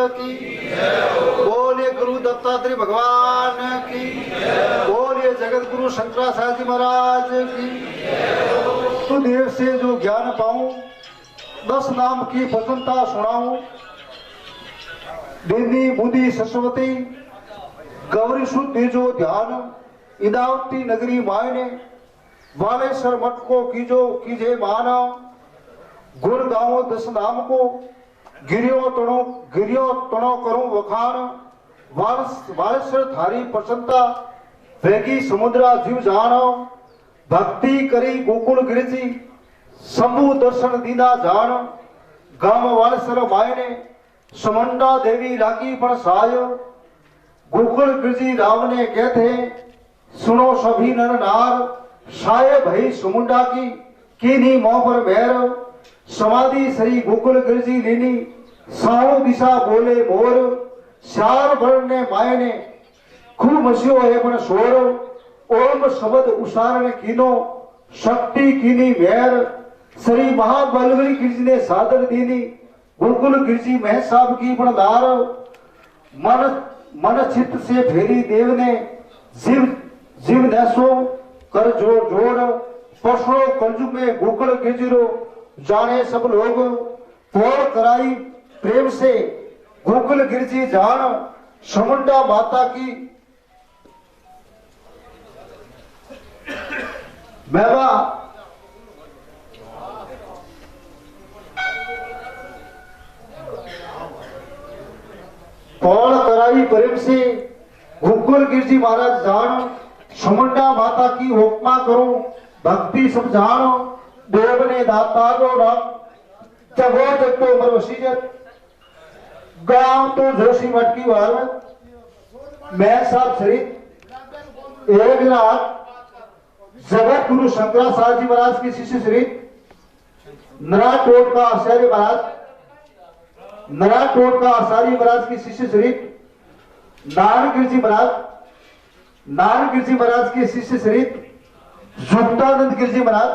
की, बोलिए गुरु दत्तात्रेय भगवान की, बोलिए जगत गुरु शंकराचार्य जी महाराज की। तो देव से जो ज्ञान पाऊं, 10 नाम की प्रसन्नता सुनाऊं। देवी बुद्धि सरस्वती गौरी शुद्धि जो ध्यान, इदावती नगरी मायने बालेश्वर मठ को कीजे माना। गुण गाओ 10 नाम को, गिरियो तणो करूं वखान। बालेश्वर थारी प्रसन्नता, वेगी समुद्रा जीव जानो। भक्ति करी गोकुल गिरजी, शंभु दर्शन दीना जान। गाम बालेश्वर मायने समंडा देवी रागी पर साय। गोकुल गिरजी राम ने कहते, सुनो सभी नर नार। साय भई समुंडा की, कीनी मोह पर मैर। समाधि सरी गोकुल गिरजी लीनी, साओ दिशा बोले मोर। श्यार भर ने मायने खूब मस्यो है पण शोर। ओम शब्द उच्चारण कीनो, शक्ति कीनी मैर। श्री महाबलवरी गिरजी ने सादर दीनी, गोकुल गिरजी मह साहब की पण दार। मन चित्त से फेरी देव ने, जीव नैसो कर जोड़। पशुओं कलयुग में गोकुल गिरजिरो, जाने सब लोग। पोल कराई प्रेम से गोकुल गिरजी जान। समुंडा माता की महवा पोल कराई प्रेम से गोकुल गिरजी महाराज जान। समुंडा माता की उपमा करूं, भक्ति सब जानो। देव ने दातारो राम, जगो जगतो मर वसीजत। गांव तो जोशी मठ की वार में मैं साहब शरीफ एक रात जगत गुरु शंकराचार्य जी महाराज की शिष्य श्री नराटोट का आचार्य महाराज, नराटोट का आचार्य महाराज की शिष्य श्री नारायण गिरजी महाराज, नारायण गिरजी महाराज के शिष्य श्री जुक्तानंद गिरजी महाराज,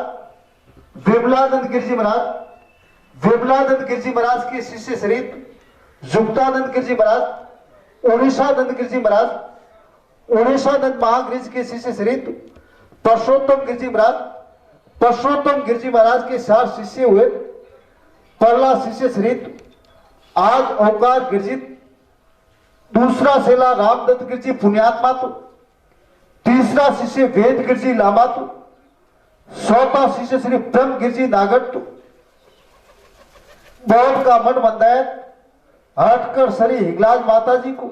विमलानंद गिरजी महाराज, विमलानंद गिरजी महाराज के शिष्य श्री जुक्तानंद गिरजी महाराज, उड़ीसानंद गिरजी महाराज, उड़ीसानंद महागिरिज के शिष्य श्री परसोत्तम गिरजी महाराज, परसोत्तम गिरजी महाराज के 4 शिष्य हुए। पहला शिष्य श्री आज ओंकार गिरजित, दूसरा सेला रामदत्त गिरजी पुण्यात्मा, तीसरा शिष्य वेद गिरजी लामात, चौथा शिष्य श्री ब्रह्म गिरजी नागट। बौद्ध का मठ मंदायत हटकर सरी हिंगलाज माता जी को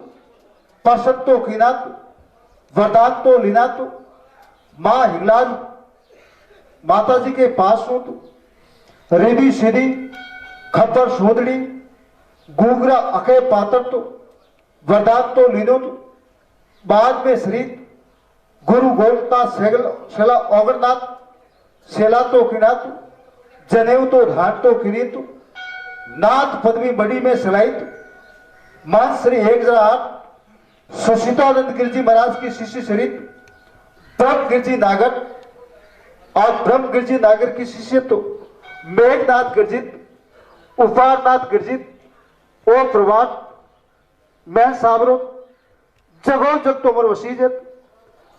पसंद तो कीना तो, वरदान तो लीना तो। मां हिंगलाज माता जी के पास हो तो रेडी सीधी खतर सोदड़ी गुगरा अके पातर तो वरदान तो लीनो तो। बाद में श्री गुरु गोरखनाथ शेला ओगरनाथ सेला तो किना तो, जनेऊ तो ढाट तो किनी तो, नाथ पदवी बड़ी में सलाई तो। मान श्री 1008 सचिदानंद गिरजी महाराज की शिष्य श्री ब्रह्म गिरजी नागर और ब्रह्म गिरजी नागर की शिष्य तो मेघनाथ गिरजित, उपारनाथ गिरजित, ओ प्रभात मैं साबरो जगो जग तो मर वसीजत।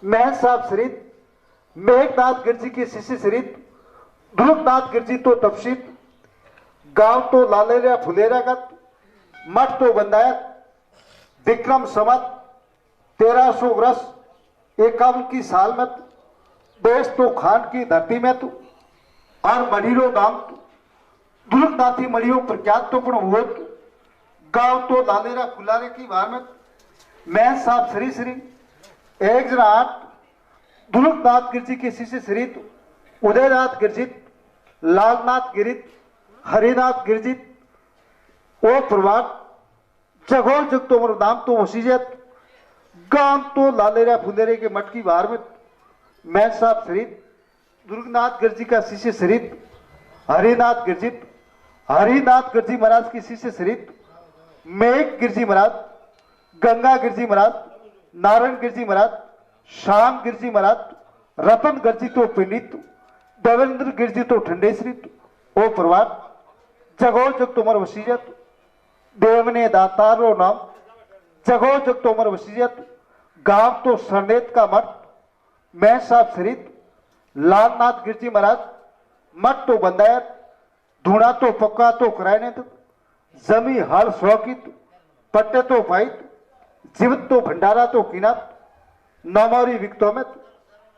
मैं साहब श्री मेघनाथ गिरजी के शिष्य श्री ध्रुवनाथ गिरजी तो तपसित। गांव तो लालेरा फुलेरा का, मठ तो बंदाया। विक्रम संवत 1300 वर्ष 51 की साल में तू, देश तो खान की धरती में तू, और मणिरो नाम तू ध्रुवनाथी मणियो प्रख्यात तो पण हुआ तू। गांव तो लालेरा फुलारे की बार में मैं साहब श्री 1008 ध्रुवनाथ गिरजी के शिष्य श्री उदयनाथ गिरजित, लालनाथ गिरित, हरिनाथ गिरजित, ओ प्रभात जगो जग तो मर नाम तो वसीजत। गांव तो लालेरा फुलेरे के मठ की बाहर में मैं साहब श्री दुर्गनाथ गिरजी का शिष्य श्री हरिनाथ गिरजित, हरिनाथ गिरजी महाराज की शिष्य श्री मेघ गिरजी महाराज, गंगा गिरजी महाराज, नारायण गिरजी महाराज, श्याम गिरजी महाराज, रतन गिरजी तो पंडित, देवेंद्र गिरजी तो ठंडेश्री, ओ प्रभात जगो जग तुमर वसीजत। देव ने दातारो नाम जगो जग तोमर वसीयत गांव तो सरनेत का मठ मैं साहब शरीत लालनाथ गिरजी महाराज मठ तो बंदायर धूणा तो पक्का तो करायने तो जमी हाल शौकित पट्टे तो फाइट जीवित तो भंडारा तो किनात नमौरी विक्तो में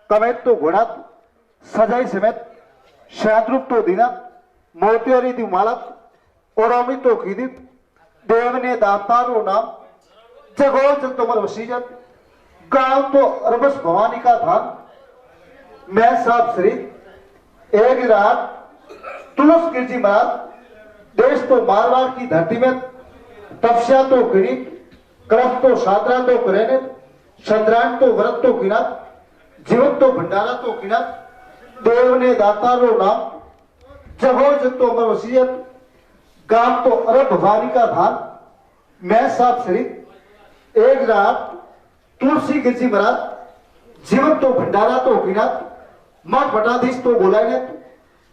कमेत तो घोड़ात सजाई समेत शाद्रूप तो दिनात मोतियोरी दी मालत ओरामी तो खीदित देव ने दातारो नाम जगो जग तोमर वसीयत गांव तो अरबस भवानी का धाम मैं साहब श्री एक रात तुलस गिरजी महाराज देश तो मारवाड़ की धरती में तपस्या तो गिरी क्रम तो सादरा तो करेने चंद्रायण तो व्रत तो किना जीवन तो भंडारा तो किना देव ने दातारो नाम जगो जग तो अमर वसीयत गांव तो अरब भवानी का धाम मैं साहब श्री एक रात तुलसी गिरजी महाराज जीवन तो भंडारा तो किना मठ भटाधीश तो बोलायने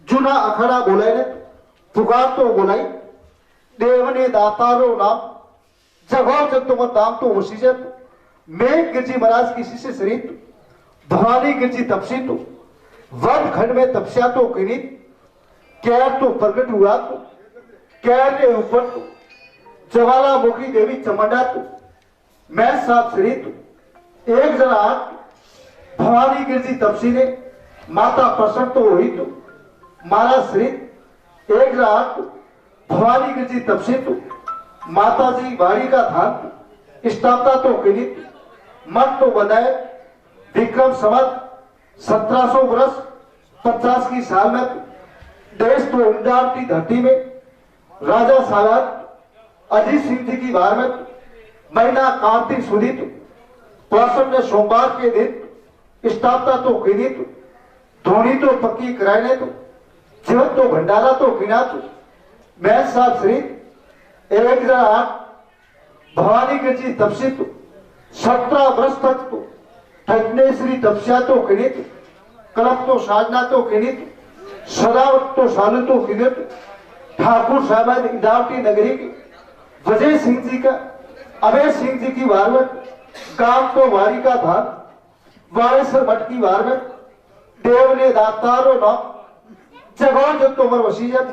जूना अखाड़ा बोलायने पुकार तो बोलाई देव ने दातारो नाम जगो जग तुम दाम तो वसीयत मैं गिरजी महाराज की शिष्य शरीत भवानी गिरजी तपसी तो वन खंड में तपस्या तो किनित कैर तो प्रकट हुआ तो कैर के ऊपर तो ज्वालामुखी देवी चमंडा तो मैं साहब शरीत एक जना भवानी गिरजी तपसी ने माता प्रसन्न तो हुई तो मारा शरीर एक रात भवानी गिरजी तपसी तो माता जी बाड़ी का धान स्थापना तो किनित मठ तो बनाए विक्रम संवत 1700 वर्ष 50 की साल में देश तो उंडार की धरती में राजा सालार अजीत सिंह जी की बार में महीना कार्तिक सुदित प्रसन्न सोमवार के दिन स्थापना तो किनित धोनी तो पक्की कराने तो जीवन तो भंडारा तो किना तो मैं साहब श्री एक रात भवानी गिरजी तपसी तो 17 वर्ष तक तो ठगने श्री तपस्या तो किनित कलप तो साधना तो किनित सदावत तो सालू तो किनित ठाकुर साहब इदावती नगरी की वजय सिंह जी का अभय सिंह जी की वार में गांव तो वारी का धान वारेसर मठ की वार में देव ने दातारो नाम जगो जग तोमर वसीयत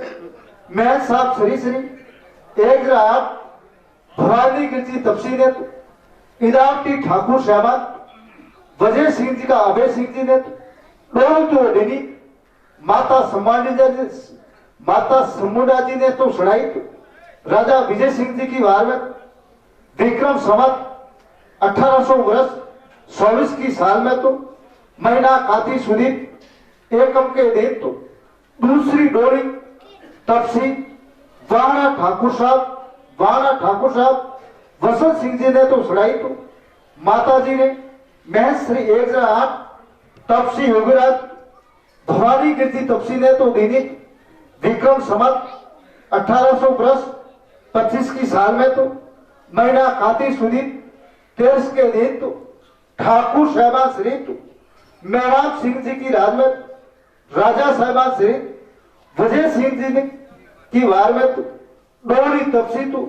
मैं साहब श्री श्री एक रात भवानी गिरजी तपसी ने इदावती ठाकुर साहब वजय सिंह जी का अभय सिंह जी ने तो डेनी माता समुंडा जी ने तो सुनाई तो राजा विजय सिंह जी की वार में विक्रम संवत 1800 वर्ष 24 की साल में तो महीना काती सुदीप एकम के दिन तो दूसरी डोरी तपसी वाणा ठाकुर साहब वसंत सिंह जी ने तो सुनाई तो माता जी ने महश्री 108 तपसी योगीराज भवानी गिरजी तपसी ने तो दीनी विक्रम संवत 1800 वर्ष 25 की साल में तो महीना काती सुदीप 13 के दिन तो ठाकुर साहबान श्री तो मेहराब सिंह जी की राज में राजा साहबान श्री वजय सिंह जी ने की वार में तो डोरी तपसी तो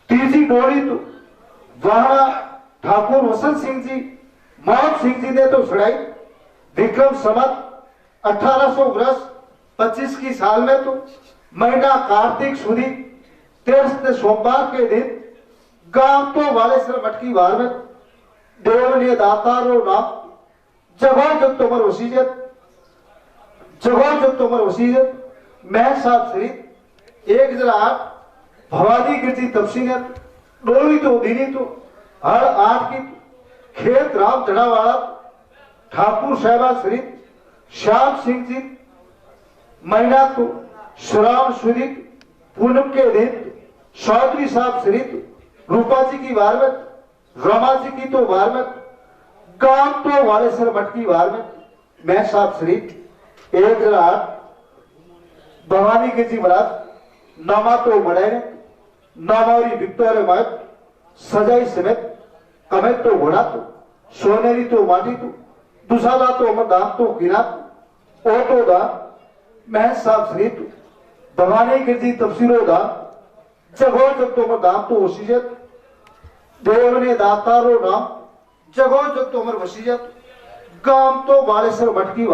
तीसरी डोरी तो वहां ठाकुर वसंत सिंह जी मौत सिंह जी ने तो छड़ाई विक्रम संवत 1800 वर्ष 25 की साल में तो महीना कार्तिक सुदी 13 सोमवार के दिन गांव तो वालेसर मठ की वार में देव ने दातारो नाम जगो जग तोमर वसीयत मैं साहब श्री एक रात भवानी गिरजी तपसी ने डोली तो दीनी तो हर आठ की खेत राम चढ़ावाड़ा ठाकुर साहबा श्री श्याम सिंह जी महीना तो श्रावण सुदी पूनम के दिन चौधरी साहब श्री रूपा जी की वार में रमा जी की तो वार में गांव तो वालेसर मठ की वार में मैं साहब श्री एक रात भवानी गिरजी महाराज नामा तो मड़े नामावरी विक्टोरिया मठ सजाई समेत कमेत तो घोड़ा तो सोनेरी तो माटी तो दुसादा तो अमर दाम तो गिरा ओ तो दा मैं साहब श्री तो भवानी गिरजी तफसीरो दा जगो जग तोमर दाम तो वसीयत देव ने दातारो नाम जगो जग तोमर वसीयत गाम तो बालेसर मटकी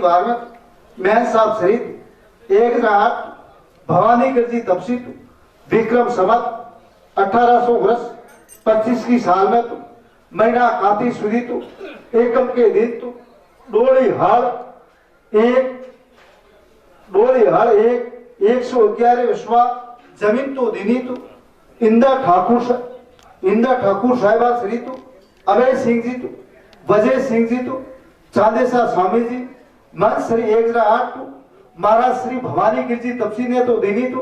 वार में मैं साहब शरीफ एक रात भवानी गंजी तपसित विक्रम संवत 1800 वर्ष 25 की साल में तो महीना काती सुधी तो एकम के दिन तो डोली हाल एक 111 विश्वा जमीन तो दिनी तो इंदा ठाकुर साहिबा श्री तो अभय सिंह जी तो वजय सिंह जी तो चांदेसा स्वामी जी मन श्री 108 तो महाराज श्री भवानी गिर जी तपसी ने तो दिनी तो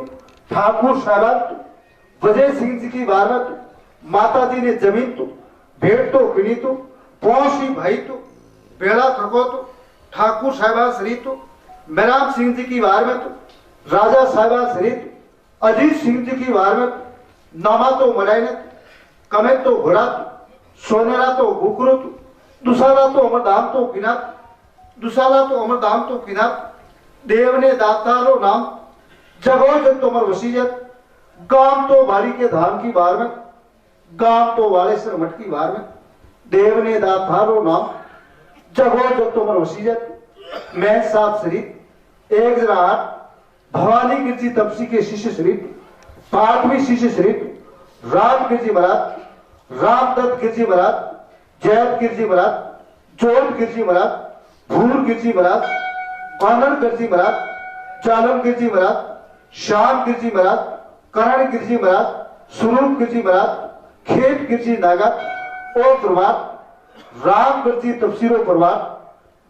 ठाकुर साहिबा तो वजय सिंह जी की बारत तो माता जी ने जमीन तो भेंट तो किनी तो पौशी भाई तो बेड़ा थको तो ठाकुर साहिबा श्री तो मेराम सिंह जी की वार में तो राजा साहिबा श्री तो अजीत सिंह जी की वार में तो नामा तो मलाइने कमे तो घोड़ा तो सोनेरा तो बुकरो तो दुसारा तो अमरदाम तो किना देव ने दातारो नाम जगो जग तोमर वसीयत गाम तो बाड़ी के धाम की बार में गाम तो वालेसर मटकी बार में देव ने दातारो नाम जगो जग तोमर वसीयत मैं साहब शरीफ एक रात भवानी गिरजी तपसी के शिष्य शरीफ 5वीं शिष्य शरीफ राम गिरजी महाराज रामदत्त गिरजी महाराज जैत गिरजी महाराज जोत गिरजी महाराज भूर गिरजी महाराज आनंद गिरजी महाराज चालम गिरजी महाराज श्याम गिरजी महाराज करण गिरजी महाराज स्वरूप गिरजी महाराज खेत गिरजी नागा और प्रभात राम गिरजी तफसीरो प्रभात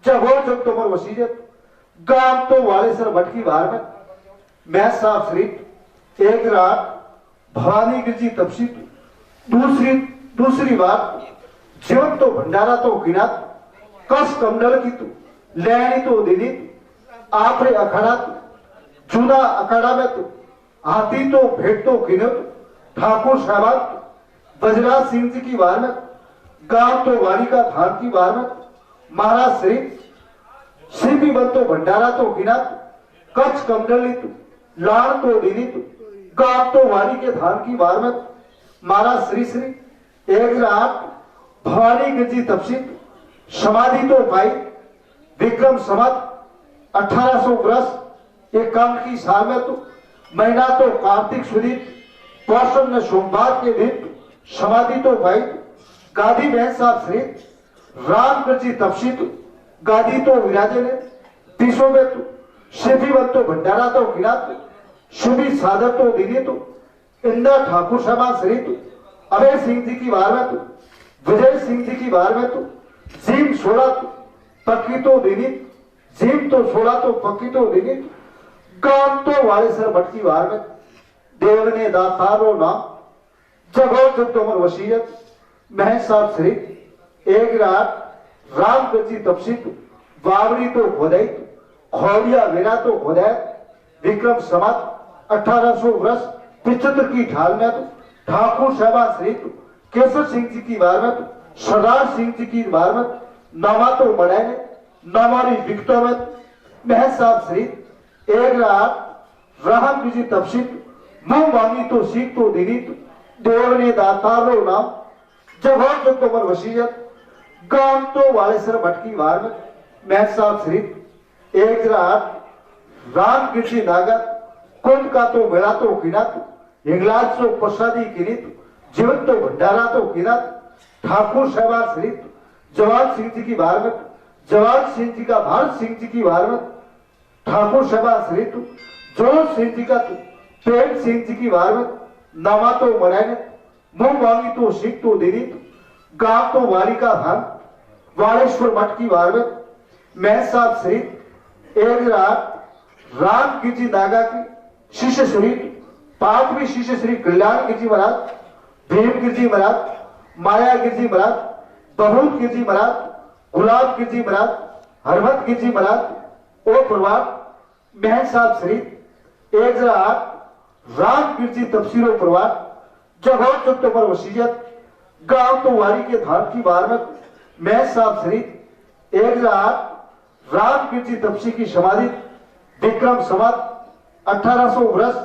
जगो जग तोमर वसीयत गाम तो वालेसर भटकी बाहर में मैं साहब शरीफ एक रात भवानी गिरजी तपसी दूसरी बात जीवन तो भंडारा तो गिना कस कमडल की तो लैनी तो दिनी आपरे अखाड़ा तो जूना अखाड़ा में तो हाथी तो भेंट तो गिनो तो ठाकुर साहबान तो बजराज सिंह जी की बार में गांव तो वाली का धान की बार में महाराज शरीफ सिंह बन तो भंडारा तो गिना तो कच्छ कमडली तो लाड़ तो दिनी तो गांव तो वाली के धान की बार में महाराज श्री एक रात भवानी गिरजी तपसित समाधि तो पाई विक्रम संवत 1800 वर्ष 51 की साल में तो महीना तो कार्तिक सुदी प्रसन्न सोमवार के दिन समाधि तो पाई गादी बहन साहब श्री राम गिरजी तपसित गादी तो विराजे ने तीसों में तो शिवी बन तो भंडारा तो गिरा तो शुभी साधक तो दिनी तो इंदा ठाकुर साहब श्री तो अभय सिंह जी की बार में तो विजय सिंह जी की बार में तो जीम 16 तो पक्की तो दिनी जीम तो 16 तो पक्की तो दिनी गाम तो वालेसर भटकी बार में देव ने दातारो नाम जगो जग तोमर वसीयत मैं साहब श्री एक रात राम गंजी तपसित बावड़ी तो खोदाई खोड़िया वेरा तो खोदाय विक्रम संवत 1800 वर्ष 75 की ठाल में तो ठाकुर साहबा श्री तो केसर सिंह जी की बार में तो सरदार सिंह जी की बार में नामा तो बढ़ाए नामारी विकटो में मैं साहब श्री एक रात राम जी तपसित मुंह मांगी तो सीख तो दिनी तो देव ने दातारो नाम जगो जग तोमर वसीयत गाम तो वालेसर भटकी बार में मैं साहब श्री एक रात राम गिरजी नागर कुंभ का तो मेला तो किना तो हिंगलाज तो प्रसादी किनी तो जीवन तो भंडारा तो किना ठाकुर साहबा श्री जवान सिंह जी की बार में जवान सिंह जी का भारत सिंह जी की बार में ठाकुर साहबा श्री तो जोर सिंह जी का तो प्रेम सिंह जी की बार में नामा तो मनाए मुंह मांगी तो सीख तो देनी तो गांव तो वाली का धान वालेश्वर मठ की बार में मैं साहब श्री एक रात राम गिरजी नागा की शिष्य श्री 5वीं शिष्य श्री कल्याण गिरजी महाराज भीम गिरजी महाराज माया गिरजी महाराज बहुत गिरजी महाराज गुलाब गिरजी महाराज हरमत गिरजी महाराज ओ प्रभात महन साहब श्री एक रात राम गिरजी तफसीरो प्रभात जगो जग तोमर वसीयत गांव तो वारी के धान की बार में मैं साहब श्री एक रात राम गिरजी तपसी की समाधि विक्रम संवत 1800 वर्ष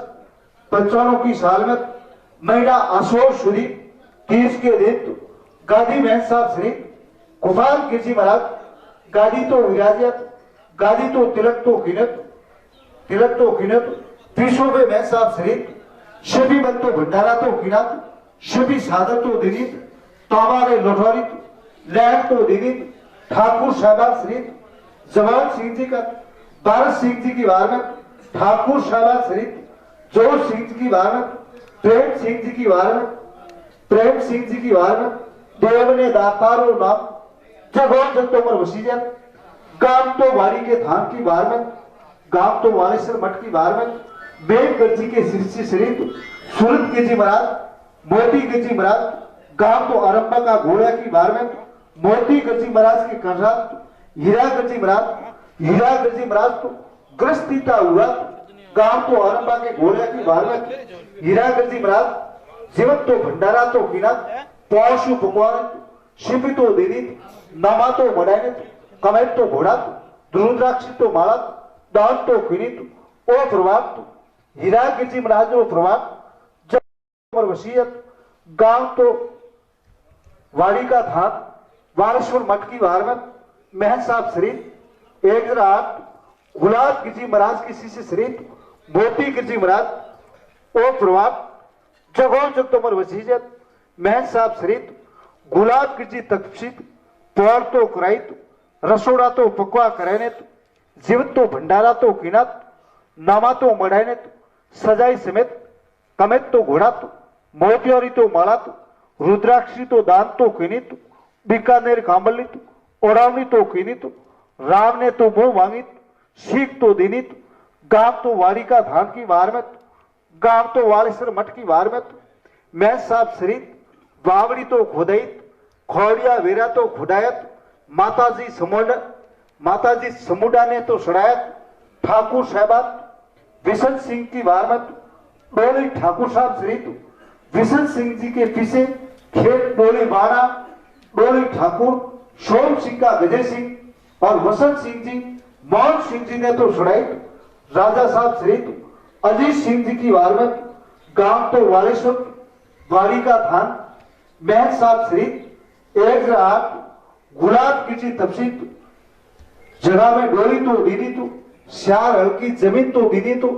95 की साल में महीना आशोर शुरी 30 के दिन गादी महन साहब श्री कुफान किसी महाराज गादी तो विराजियत गादी तो तिलक तो किनत तीसों पे महन साहब श्री शबी बन तो भंडारा तो किनात शबी सादर तो दिनित तामारे लोठौरित लहर तो दिनित ठाकुर साहबान श्री जवान सिंह जी का भारत सिंह जी की वार में ठाकुर साहबान श्री जोर सिंह जी की वार में प्रेम सिंह जी की वार में प्रेम सिंह जी की वार में देव ने दातारो नाम जगोन जगतोमर वसीजत गांव तो वारी के थान की वार में गांव तो वालेश्वर मठ की वार में बेग गर्जी के शिष्य श्री सूरत के जी महाराज मोती के जी महाराज गांव तो आरंभा का घोड़ा की वार में मोती गजी महाराज के कंसात हीरा गजी महाराज तो ग्रस्तीता हुआ गांव तो आरंभा के घोड़े की वार में हीरा गजी महाराज जीवत तो भंडारा तो किना पौशु पकवान शिपी तो देनी नामा तो मडाने कमेट तो घोड़ा द्रुद्राक्षी तो माला दान तो किनित ओ प्रभाव हीरा गजी महाराज वो प्रभाव जब वसीयत गांव तो वाड़ी का धान वालेश्वर मठ की वार में महन साहब श्री 108 गुलाब गिरजी महाराज की शिष्य श्री मोती गिरजी महाराज ओ प्रभाव जगोन जगतोमर वसीजत महन साहब श्री गुलाब गिरजी तकशीत पौर तो कराइत रसोड़ा तो पकवा करानेत जीवित तो भंडारा तो किनात नामा तो मडानेत सजाई समेत कमेत तो घोड़ात मोतियोरी तो मालात रुद्राक्षी तो दान तो किनित बीकानेर कांबलित ओढ़ावनी तो किनित राम ने तो मुंह मांगित सीख तो दिनित गांव तो वारी का धान की वार में गांव तो वालेश्वर मठ की वार में मैं साहब श्री वावड़ी तो खुदाइत खोड़िया वेरा तो खुदायत माताजी समुडा ने तो सड़ायत ठाकुर साहबान विशन सिंह की वार में डोली ठाकुर साहब श्री विशन सिंह जी के पीछे खेत डोली बाड़ा डोली ठाकुर सोम सिंह का विजय सिंह और वसंत सिंह जी मोहन सिंह जी ने तो सड़ाई राजा साहब श्री अजीत सिंह जी की वार में गांव तो वालेश्वर वाड़ी का धान महन साहब श्री 108 गुलाब की तपसीत जगह में डोली तो दीदी तो श्यार हल्की जमीन तो दीदी तो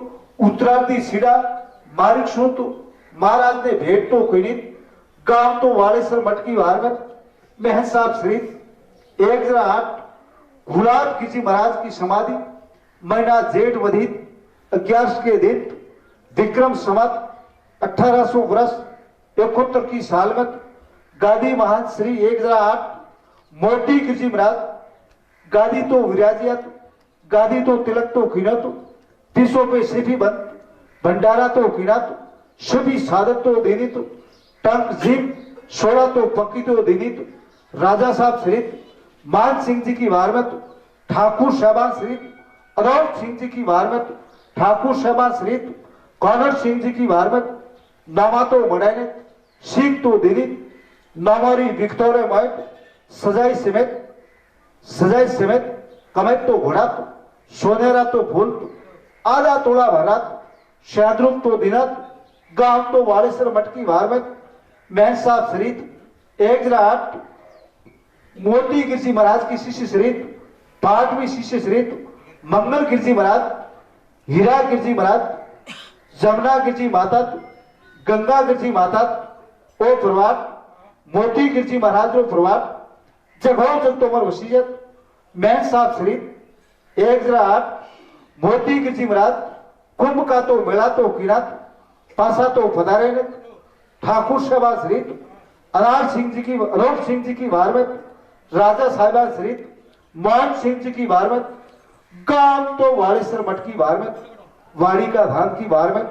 उत्तरार्थी सीधा मारिक सो तो महाराज ने भेंट तो किनित गांव तो वालेश्वर मठ की वार में महन साहब श्री 108 गुलाब किसी महाराज की समाधि महीना जेठ वधित 11 के दिन विक्रम संवत 1800 वर्ष 71 की साल में गादी महान श्री 108 मोटी किसी महाराज गादी तो विराजियत गादी तो तिलक तो किनत तीसों पे सिफी बंद भंडारा तो किनात सभी सादत तो देनित टंक जीप सोड़ा तो पक्की तो देनित राजा साहब श्री मान सिंह जी की वार में ठाकुर साहबान श्री अदौल सिंह जी की वार में ठाकुर साहबान श्री कौनर सिंह जी की वार में नामा तो मडाने सीख तो दिनित नामारी विक्टोरे माइट सजाई समेत कमेट तो घोड़ा सोनेरा तो फूल आधा तोड़ा भरात शाद्रुप तो दिनत गांव तो वालेश्वर मठ की वार में महन साहब श्री 108 मोती गिरजी महाराज की शिष्य श्री पाठवी शिष्य श्री मंगल गिरजी महाराज हीरा गिरजी महाराज जमुना गिरजी माता गंगा गिरजी माता ओ प्रभात मोती गिरजी महाराज ओ प्रभात जगह जगतोमर वसीयत महन साहब श्री 108 मोती गिरजी महाराज कुंभ का तो मेला तो किरात पासा तो पधारे ठाकुर सभा श्री अनार सिंह जी की अनूप सिंह जी की वार में राजा साहिबान श्री मोहन सिंह जी की वार में गांव तो वालेश्वर मठ की वार में वाड़ी का धान की वार में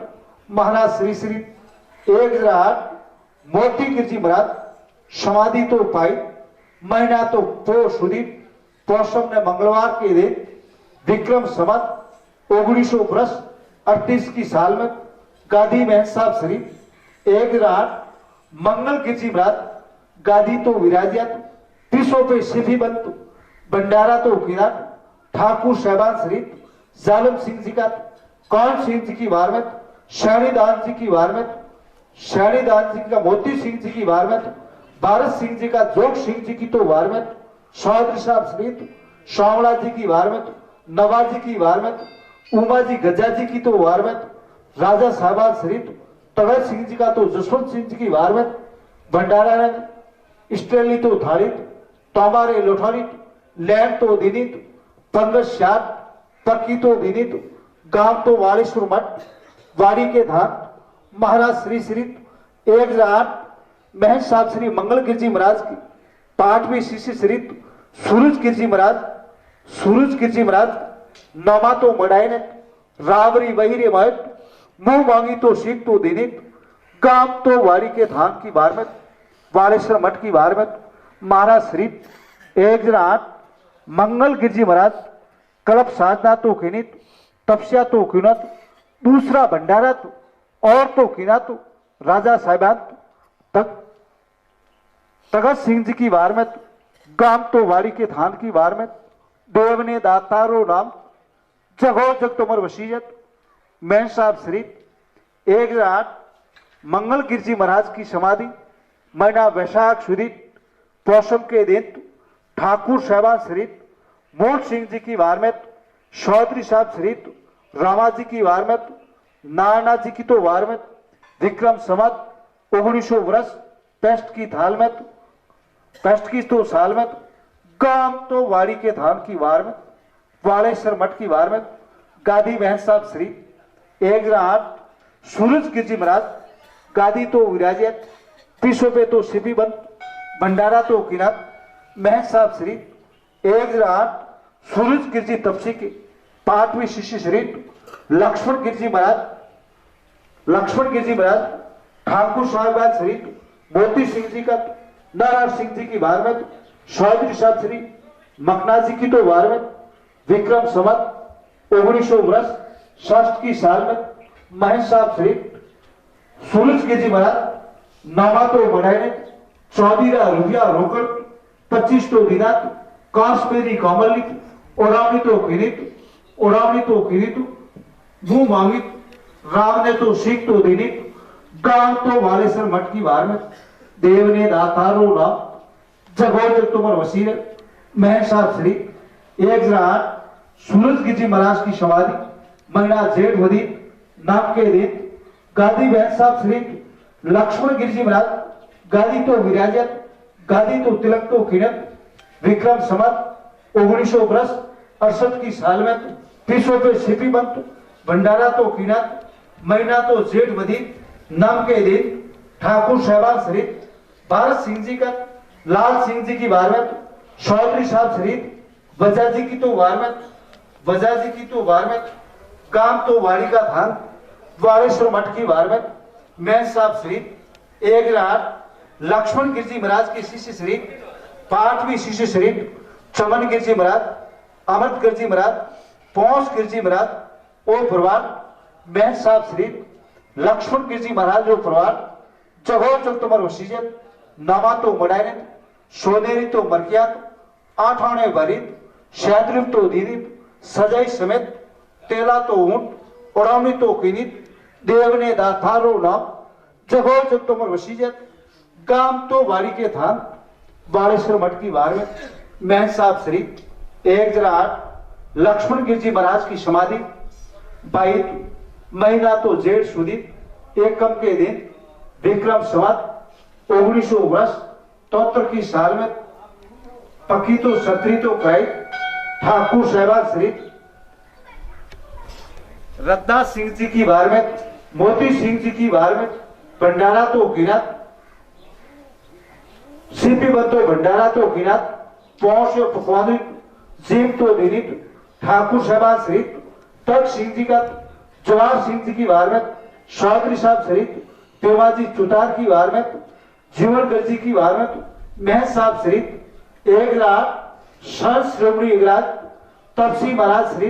महाराज श्री 108 मोती गिरजी महाराज समाधि तो पाई महीना तो पोष सुधी पौषम ने मंगलवार के दिन विक्रम संवत 1900 वर्ष 38 की साल में गादी महन साहब श्री 108 मंगल गिरजी महाराज गादी तो विराजियत तीसों पे सिफी बंत भंडारा तो किरात ठाकुर साहबान श्री जालम सिंह जी का कौन सिंह जी की वार में शैणीदान जी की वार में, शैणीदान जी का मोती सिंह जी की वार में, भारत सिंह जी का जोग सिंह जी की तो वार में, चौधरी साहब सहित शामला जी की वार में, नवाज जी की वार में, उमा जी गज्जा जी की तो वार में, राजा साहबान सहित तगत सिंह जी का तो जसवंत सिंह जी की वार में, भंडारा रंग स्टेली तो धारित, तोमारे लोठारित, लैंड तो दिनित, पंगस शाद पक्की तो दिनित, गांव तो वालेश्वर मठ, वाड़ी के धान, महाराज श्री श्री 108 महंत साहब श्री मंगल गिरजी महाराज की पाठवी शिष्य श्री सूरज गिरजी महाराज, सूरज गिरजी महाराज नमा तो मडाय ने रावरी वही रे महत, मुंह मांगी तो सीख तो दिनित, गांव तो वाड़ी के धान की बार में, वालेश्वर मठ की बार में, महाराज श्री 108 मंगल गिरजी महाराज, कल्प साधना तो किनित, तपस्या तो किनत, दूसरा भंडारा तो और तो किना तो राजा साहिबान तक तगत सिंह जी की वार में, गांव तो वाड़ी के धान की वार में, देव ने दातारो नाम जगो जग तोमर वसीयत, मैं साहब श्री 108 मंगल गिरजी महाराज की समाधि महीना वैशाख सुदी पौषम के दिन ठाकुर साहबान श्री मोहन सिंह जी की वार में, चौधरी साहब श्री रामा जी की वार में, नाना जी की तो वार में, विक्रम संवत 1900 वर्ष पेस्ट की थाल में, पेस्ट की तो साल में, गांव तो वाड़ी के धान की वार में, वालेश्वर मठ की वार में, गादी बहन साहब श्री 108 सूरज गिरजी महाराज, गादी तो विराजियत, पीछो पे तो सिपी बंद, भंडारा तो किनात, महन साहब श्री 108 सूरज गिरजी तपसी के पाठवी शिष्य श्री लक्ष्मण गिरजी महाराज, लक्ष्मण गिरजी महाराज, ठाकुर साहिबान श्री मोती सिंह जी का नारायण सिंह जी की वार में, चौधरी साहब श्री मकना जी की तो वार में, विक्रम संवत 1900 वर्ष षष्ठ की साल में, महेश साहब श्री सूरज गिरजी महाराज, नामा तो बढ़ाने 14 रुपया रोकड़ 25 तो दिनात, कांसपेरी कौमलित, उड़ावनी तो किनित, उड़ावनी तो किनित, मुंह मांगित, राम ने तो सीख तो दिनित, गांव तो वालेश्वर मठ की वार में, देव ने दातारो नाम जगो जग तुमर वसीले, महंत साहब श्री 108 सूरज गिरजी महाराज की समाधि महीना जेठ वदी नाम के दिन, गादी बहन साहब श्री लक्ष्मण गिरजी महाराज, गादी तो विराजत, गादी तो तिलक तो किनत, विक्रम संवत 1900 वर्ष 68 की साल में, पीछो पे सिपी बंत, भंडारा तो किनत, महीना तो जेठ वदी नाम के दिन, ठाकुर साहबान श्री भारत सिंह जी का लाल सिंह जी की वार में, चौधरी साहब श्री वजा जी की तो वार में, वजा जी की तो वार में, गांव तो वाड़ी का धान, वालेश्वर मठ की वार में, मैं साहब श्री 108 लक्ष्मण गिरजी महाराज के शिष्य श्री पाठवी शिष्य श्री चमन गिरजी महाराज, अमृत गिरजी महाराज, पौष गिरजी महाराज ओ परिवार, मैं साहब श्री लक्ष्मण गिरजी महाराज जो परिवार, जगो जग तुमर वसीयत, नामा तो मडायने, सोनेरी तो मरकियात, आठाने भरित, शैद्रिम तो दीनित, सजाई समेत, तेला तो ऊंट, उड़ावनी तो किनित, देव ने दातारो नाम जगो जग तुमर वसीयत, गांव तो वाड़ी के धान, वालेश्वर मठ की वार में, महंत साहब श्री 108 लक्ष्मण गिरजी महाराज की समाधि 22 महीना तो जेठ सुदी एकम के दिन, विक्रम संवत 1900 वर्ष 73 की साल में, पक्की तो सत्री तो कराई, ठाकुर साहिबान श्री रत्ना सिंह जी की वार में, मोती सिंह जी की वार में, भंडारा तो गिनात, सीपी बंतो भंडारा तो गिनात, पौष पकवानी जीव तो दिनित, ठाकुर साहबान श्री तक सिंह जी का जवाहर सिंह जी की वार में, चौधरी साहब श्री पेवाजी चुटार की वार में, जीवन गर्जी की वार में, महंत साहब श्री 108 संत श्रोमणी इगराज तपसी महाराज श्री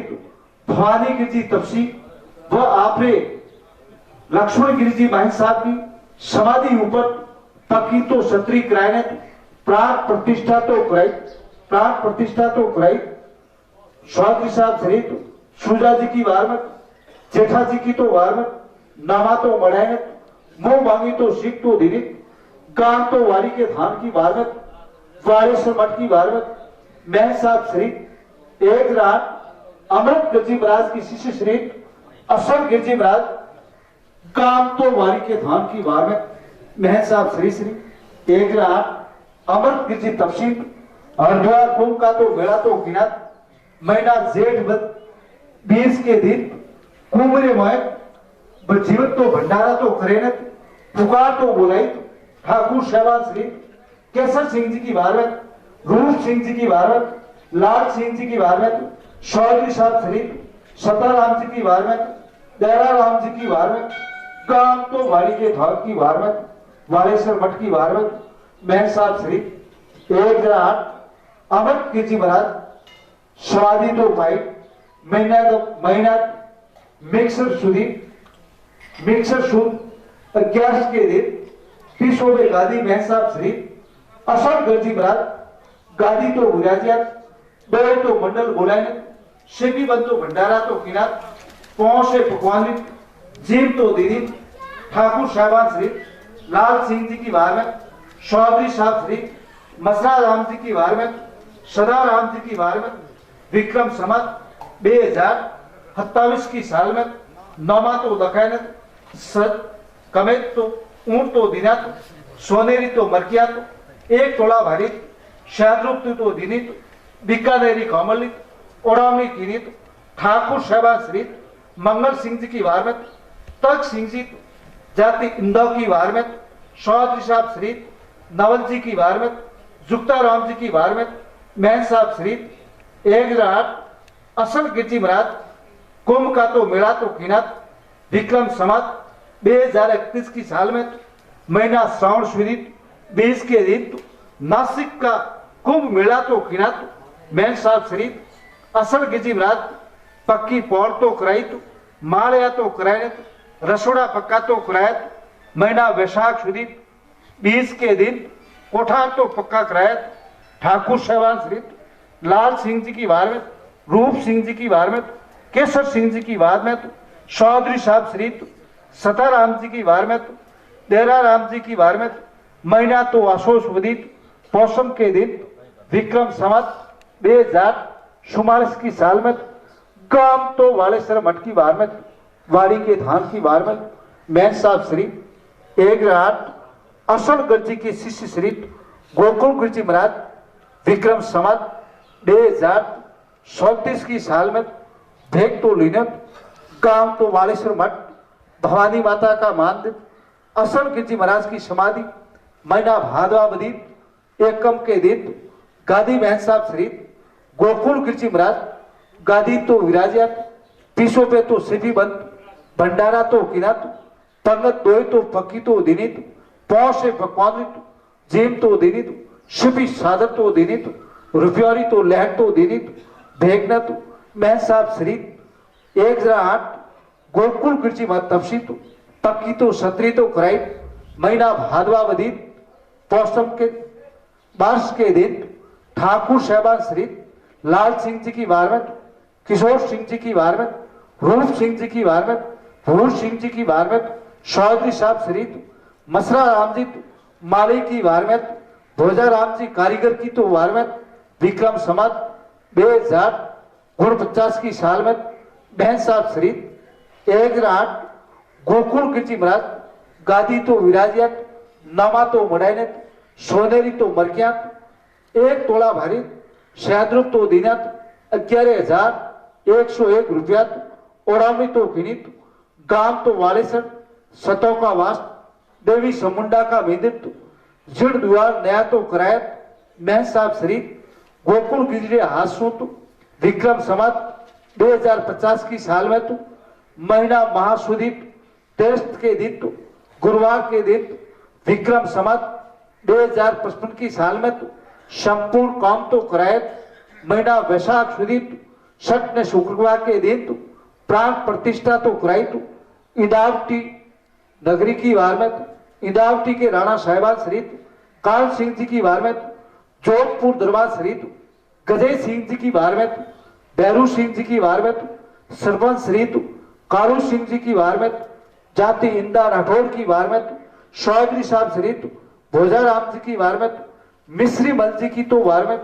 भवानी गिरजी तपसी व आपरे लक्ष्मण गिरजी महंत साहब की समाधि ऊपर पक्की तो सत्री कराने, प्राण प्रतिष्ठा तो कराई, प्राण प्रतिष्ठा तो कराई, चौधरी साहब श्री सुजा जी की वार में, जेठा जी की तो वार में, नामा तो मड़ैनत मुंह मांगी तो सीख तो दिनित कान तो वारी के धाम की वारवत वारेश्वर मठ की वारवत महल साहब श्री एक रात अमृत गिरजी महाराज की शिष्य श्री असल गिरजी महाराज काम तो वारी के धाम की वारवत महल साहब श्री श्री एक रात अमृत गिरजी तफसील हरिद्वार कुंभ का तो मेला तो गिनात महीना जेठ 20 के दिन कुमरे में जीवित तो भंडारा तो करेनत पुकार तो बोलाई ठाकुर शहबाज श्री केसर सिंह जी की वारवत रूप सिंह जी की वारवत लाल सिंह जी की वारवत चौधरी साहब श्री सताराम जी की वारवत दयारा राम जी की वारवत काम तो वाली के धाम की वारवत वालेश्वर मठ की वारवत महल साहब श्री एक रात अमृत गिरजी महाराज स्वादी तो भाई महीना मिक्सर सुधी मिक्सर शुद्ध 11 के दिन तीसों गादी महल साहब श्री असल गिरजी महाराज गादी तो विराजिया बड़े तो मंडल बोलाने शिवी बंद तो भंडारा तो किनार पहुंचे पकवान जीव तो दीदी ठाकुर साहबान श्री लाल सिंह जी की वार में चौधरी साहब श्री मसरा राम जी की वार में सदा राम जी की वार में विक्रम संवत 2027 की साल में नौमा तो दखायनत सत कमेत तो ऊंट तो दिनात सोनेरी तो मरकियात एक तोला भारित शादरूप तो दिनित बीकानेरी कौमलित ओडामी किनित ठाकुर शहबाज श्री मंगल सिंह जी की वार में तक सिंह जी जाति इंदौ की वार में चौधरी साहब श्री नवल जी की वार में जुक्ता राम जी की वार में महल साहब श्री एक रात असल गिरजी महाराज कुंभ का तो मेला तो किनात विक्रम संवत 2031 की साल में महीना श्रावण सुदीत 20 के दिन नासिक का कुंभ मेला तो किनात महल साहब श्री असल गिरजी महाराज पक्की पौड़ तो कराइत मालया तो करायत रसोड़ा पक्का तो करायत महीना वैशाख सुदीत 20 के दिन कोठार तो पक्का करायत ठाकुर शहबान श्री लाल सिंह जी की वार में रूप सिंह जी की वार में केसर सिंह जी की वार में चौधरी साहब श्री सताराम जी की वार में देरा राम जी की वार में महीना तो आशोष उदित पौषम के दिन विक्रम संवत 2044 की साल में काम तो वालेश्वर मठ की वार में वाड़ी के धाम की वार में महल साहब श्री एक रात असल गिरजी की शिष्य श्री गोकुल गिरजी महाराज विक्रम संवत 2037 की साल में भेग तो लीनत गांव तो वालेश्वर मठ भवानी माता का मंदिर असल गिरजी महाराज की समाधि महीना भादवावधि एकम के दिन गादी महल साहब श्री गोकुल गिरजी महाराज गादी तो विराजियात पीछों पे तो सिद्धि बंद भंडारा तो किनात पंगत दोय तो पक्की तो दिनित पौ से पकवानित जेम तो दिनित शिपी सादर तो दिनित रुपयारी तो लहट तो दिनित भेगना तो महल साहब श्री एक रात गोकुल गिरजी मत तफसीत पक्की तो सत्री तो कराई महीना भादवावधि पौषम के 22 के दिन ठाकुर शहबान श्री लाल सिंह जी की वार में किशोर सिंह जी की वार में रूप सिंह जी की वार में भूर सिंह जी की वार में चौधरी साहब श्री मसरा राम जी माली की वार में भोजा राम जी कारीगर की तो वार में विक्रम संवत 2049 की साल में महल साहब श्री एक रात गोकुल गिरजी महाराज गादी तो विराजियात नामा तो मड़ाइनत सोनेरी तो मरकियात एक तोला भारी शादरूप तो दिनात 11,101 रुपयात ओडामी तो किनित गांव तो वालेसर सतों का वास देवी समुंडा का मंदिर जिड़ द्वार नया तो करायत महल साहब श्री गोकुल गिरजी हासूत विक्रम संवत 2050 की साल में तो महीना महासुदीप 23 के दिन तो गुरुवार के दिन विक्रम संवत 2055 की साल में तो संपूर्ण काम तो करायत महीना वैशाख सुदीप छठ ने शुक्रवार के दिन तो प्राण प्रतिष्ठा तो कराई तो इंदावटी नगरी की वार में इंदावटी के राणा साहिबान श्री काल सिंह जी की वार में जोधपुर दरबार श्री गजय सिंह जी की वार में भैरू सिंह जी की वार में सरपंच श्री कारू सिंह जी की वार में जाति इंदा राठौर की वार में शौगरी साहब श्रीत भोजा राम जी की वार में मिश्री मल जी की तो वार में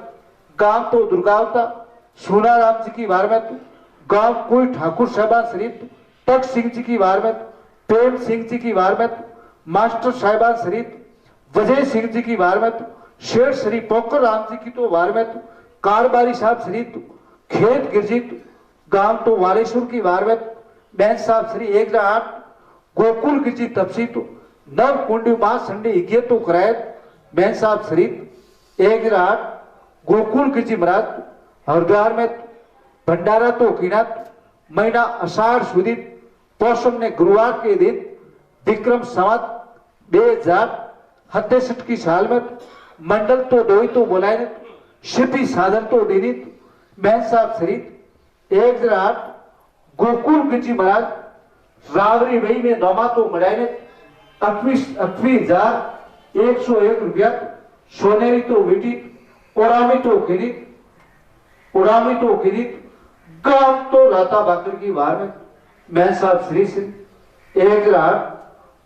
गांव तो दुर्गावता सोना राम जी की वार में गांव कोई ठाकुर साहबान श्रीत तक सिंह जी की वार में प्रेम सिंह जी की वार में मास्टर साहिबान श्रीत वजय सिंह जी की वार में शेर श्री पोकर राम जी की तो वार में कारबारी साहब श्रीत खेत गिरजित गांव तो वालेश्वर की वार में बैन साहब श्री 108 गोकुल गिरजी तपसी तो नव कुंडी मां संडे इगे तो करायत बैन साहब श्री 108 गोकुल गिरजी महाराज हरिद्वार में भंडारा तो किनात महीना अषाढ़ सुधी पौषम ने गुरुवार के दिन विक्रम संवत 2067 की साल में मंडल तो दोई तो बोलाए शिपी साधन तो दिनित बैन साहब श्री 108 गोकुल गिरजी महाराज रावरी वही में नौमा तो मड़ाए 28,101 रुपया सोनेरी तो विटित उड़ामी तो खिनित गांव तो राता बाकर की वार में मैं साहब श्री सिंह 108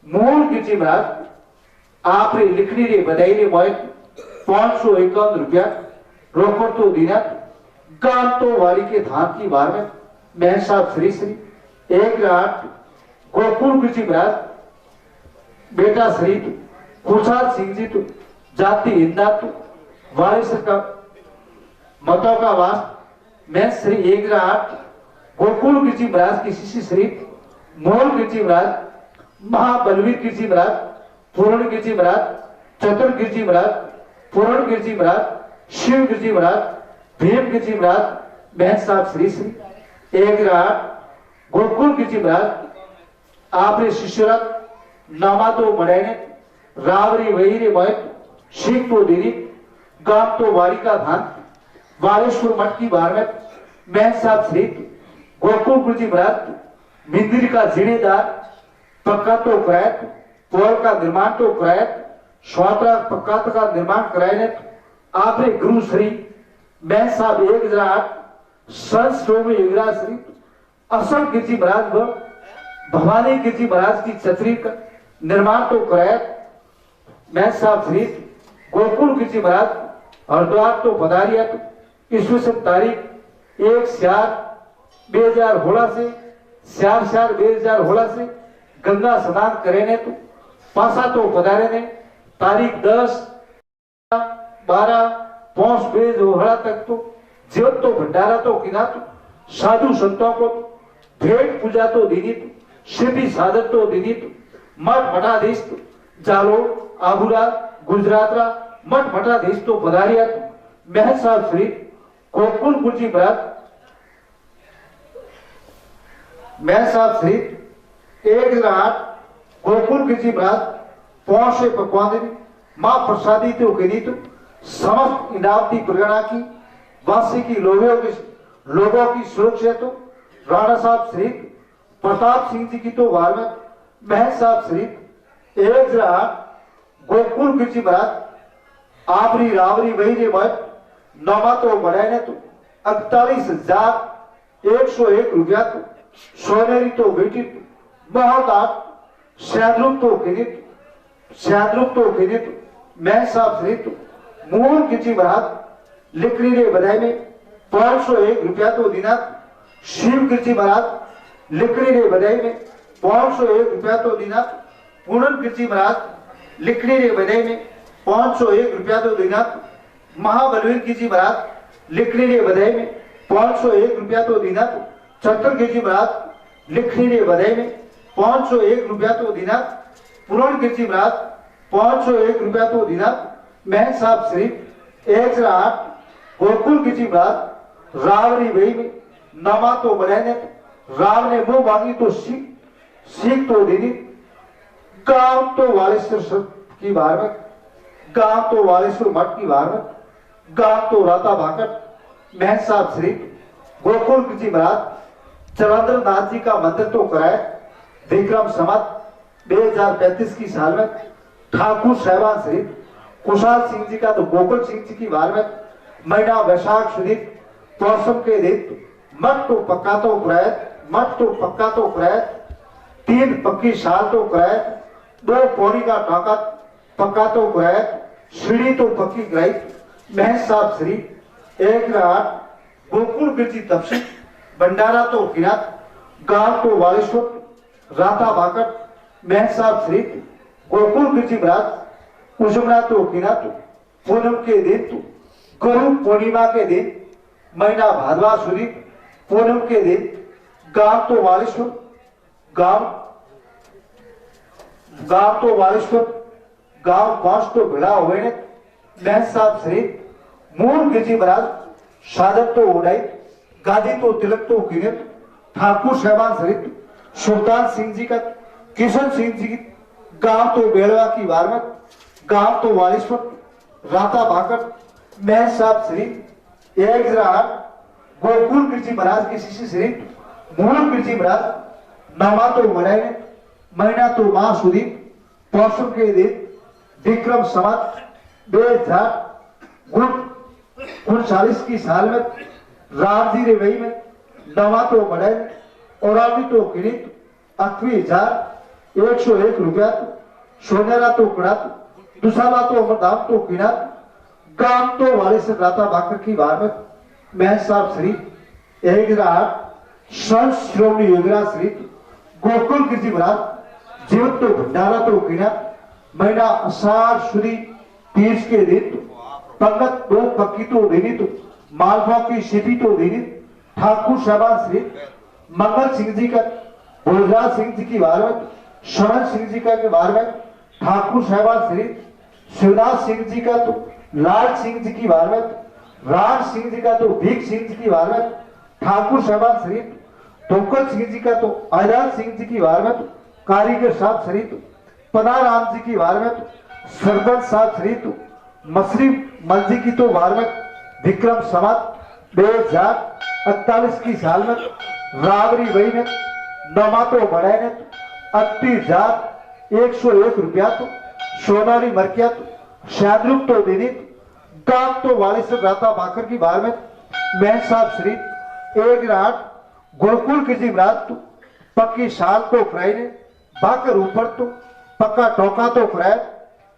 मूल गिरजी महाराज आप रे लिखनी रे बधाई रे मोय 551 रुपया रोकड़ तो दीना गांव तो वारी के धाम की वार में मैं साहब श्री 108 गोकुल गिरजी महाराज बेटा श्री खुशहाल सिंह जी तो जाति हिंदा तो वारिस का मतों का वास मैं श्री 108 गोकुल गिरजी महाराज की शिष्य श्री मोहन गिरजी महाराज महाबलवीर गिरजी महाराज पूर्ण गिरजी महाराज चतुर गिरजी महाराज पूर्ण गिरजी महाराज शिव गिरजी महाराज भीम गिरजी महाराज बहन साहब श्री 108 गोकुल गिरजी महाराज आपने शिष्यरत नामा तो मड़ाने रावरी वहीरे मोहित शीख तो दीदी गांव तो वारी का धान वालेश्वर मठ की बार में बहन साहब श्री गोकुल गिरजी महाराज मिंदिर का जिड़ेदार पक्का तो करायत पोल का निर्माण तो करायत स्वतरा पक्का का निर्माण करायने आपने गुरु श्री बहन साहब 108 संत युवराज श्री असल गिरजी महाराज व भवानी गिरजी महाराज की छतरी का निर्माण तो करायत मैं साहब श्री गोकुल गिरजी महाराज हरिद्वार तो पधारिया तो ईस्वी तारीख 1/4/2016 से 4/4/2016 से गंगा स्नान करे ने तो पासा तो पधारे ने तारीख 10/12/5/2016 तक तो जीवन तो भंडारा तो किना तो साधु संतों को भेंट पूजा तो दीनी तो शिवी साधन तो दीनी तो मठ मठाधीश तो जालो आबुरा गुजरातरा मठ मठाधीश तो पधारिया तो महल साहब श्री गोकुल गिरजी महाराज महल साहब श्री 108 गोकुल गिरजी महाराज पौषे पकवान मां प्रसादी तो गिनी तो समस्त इनामती प्रगणा की वासी की लोगों की सुरक्षा तो राणा साहब श्री प्रताप सिंह जी की तो वार में महल साहब श्री 108 गोकुल गिरजी महाराज आपरी रावरी वही रे मठ नौमा तो बढ़ाने तो 48,101 रुपया तो सोनेरी तो बेटी बहुत सैद्रुप तो खिनित मैं साहब श्री तो मूल गिरजी महाराज लिखनी रे बधाई में 501 रुपया तो दिना शिव गिरजी महाराज लिखनी रे बधाई में 501 रुपया तो दिना पूर्ण गिरजी महाराज लिखनी रे बधाई में 501 रुपया तो दिना महाबलवीर गिरजी महाराज लिखनी रे बधाई में 501 रुपया तो दिना चतुर गिरजी महाराज लिखनी रे बधाई में 501 रुपया तो दिना पूर्ण गिरजी महाराज 501 रुपया तो दिना महल साहब श्री 108 गोकुल गिरजी महाराज रावरी वही में नमा तो बढ़ाने राव ने मुंह मांगी तो सीख तो दीदी गांव तो वालेश्वर की बार में गांव तो वालेश्वर मठ की बार में गांव तो राता भाकर महल साहब श्री गोकुल गिरजी महाराज चरंद्र नाथ जी का मंदिर तो कराए विक्रम संवत 2035 की साल में ठाकुर साहिबान श्री कुशाल सिंह जी का तो गोकुल सिंह जी की बार में महीना वैशाख सुधी पौषम के दिन मठ तो पक्का तो कराए 3 पक्की साल तो कराए, 2 पौड़ी का टाका पक्का तो कराए, सीढ़ी तो पक्की कराई। महज साहब श्री 1 गोकुल गिरजी तपसी भंडारा तो किनात, गांव तो वालेश्वर राता बाकट। महज साहब श्री गोकुल गिरजी महाराज उजमरा तो किनात, पूनम के दिन तो गुरु पूर्णिमा के दिन महीना भादवा सुदी पूनम के दिन गांव तो वालेश्वर गांव तो वालेश्वर गांव पांच तो भिड़ा हुए ने। महज साहब श्री मूल गिरजी महाराज शादत तो उड़ाई, गादी तो तिलक तो किरत। ठाकुर साहबान सरित सुल्तान सिंह जी का किशन सिंह जी की गांव तो बेलवा की वारमत, गांव तो वालेश्वर राता भाकर। महज साहब श्री 1 गोकुल गिरजी महाराज की शिष्य श्री मूल गिरजी महाराज नामा तो मनाए, महीना तो माह सुधी पौषम के दिन विक्रम संवत 2039 की साल में राम जी रे वही में नवा तो मनाए और अभी तो किरित 28,101 रुपया सोनेरा तो कड़ात दुसाला तो अमरदाम तो किनात। गांव तो वाले से राता बाकर की बार में महज साहब श्री 1 संत श्रोमणी योजना श्री गोकुल गिरजी महाराज जीवित तो भंडारा तो किनात। महीना आषाढ़ सुदी 30 के दिन पंगत 2 पक्की तो देनी तो मालवा की शिपी तो देनी। ठाकुर साहबान श्री मंगल सिंह जी का भोजराज सिंह जी की बार में, शरण सिंह जी का के बार में ठाकुर साहबान श्री शिवनाथ सिंह जी का तो लाल सिंह जी की बार में, राज सिंह जी का तो भीख सिंह जी की बार में, ठाकुर साहबान श्री टोकल सिंह जी का तो आजाद सिंह जी की बार में, कारीगर साहब श्री पनाराम जी की बार में, सरपंच साहब श्री मसरी मल जी की तो बार में विक्रम संवत 2048 की साल में रावरी वही में नमा तो बढ़ाए ने 38,101 रुपया तो सोनारी मरकिया तो शादरूप तो देनी। गांव तो वाले से राता बाकर की बार में महज साहब श्री 1 गोकुल गिरजी महाराज तो पक्की साल तो कराई ने, बाकर ऊपर तो पक्का टोका तो कराए।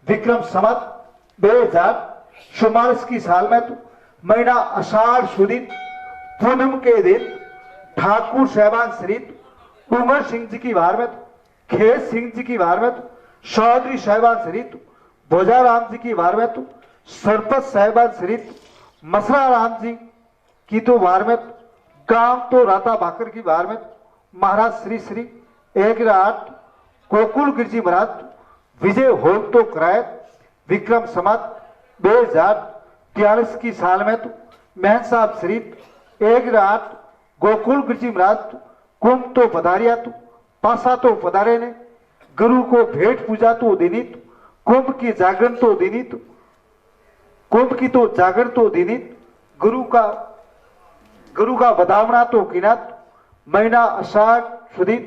विक्रम संवत 2044 की साल में तो महीना आषाढ़ सुदी पूनम के दिन ठाकुर साहबान श्री उमर सिंह जी की बार में, खेत सिंह जी की बार में, चौधरी साहबान श्री भोजाराम जी की बार में, सरपंच साहबान श्री मसरा राम जी की तो बार में, गांव तो राता भाकर की बार में महाराज श्री श्री 1 गोकुल गिरजी महाराज विजय होल तो कराए। विक्रम संवत 2043 की साल में तो महज साहब श्री 1 गोकुल गिरजी महाराज कुंभ तो पधारिया तो पासा तो पधारे ने, गुरु को भेंट पूजा तो देनी तो कुंभ की जागरण तो देनी तो कुंभ की तो जागरण तो देनी। गुरु का बदावना तो किनात। महीना आषाढ़ सुदी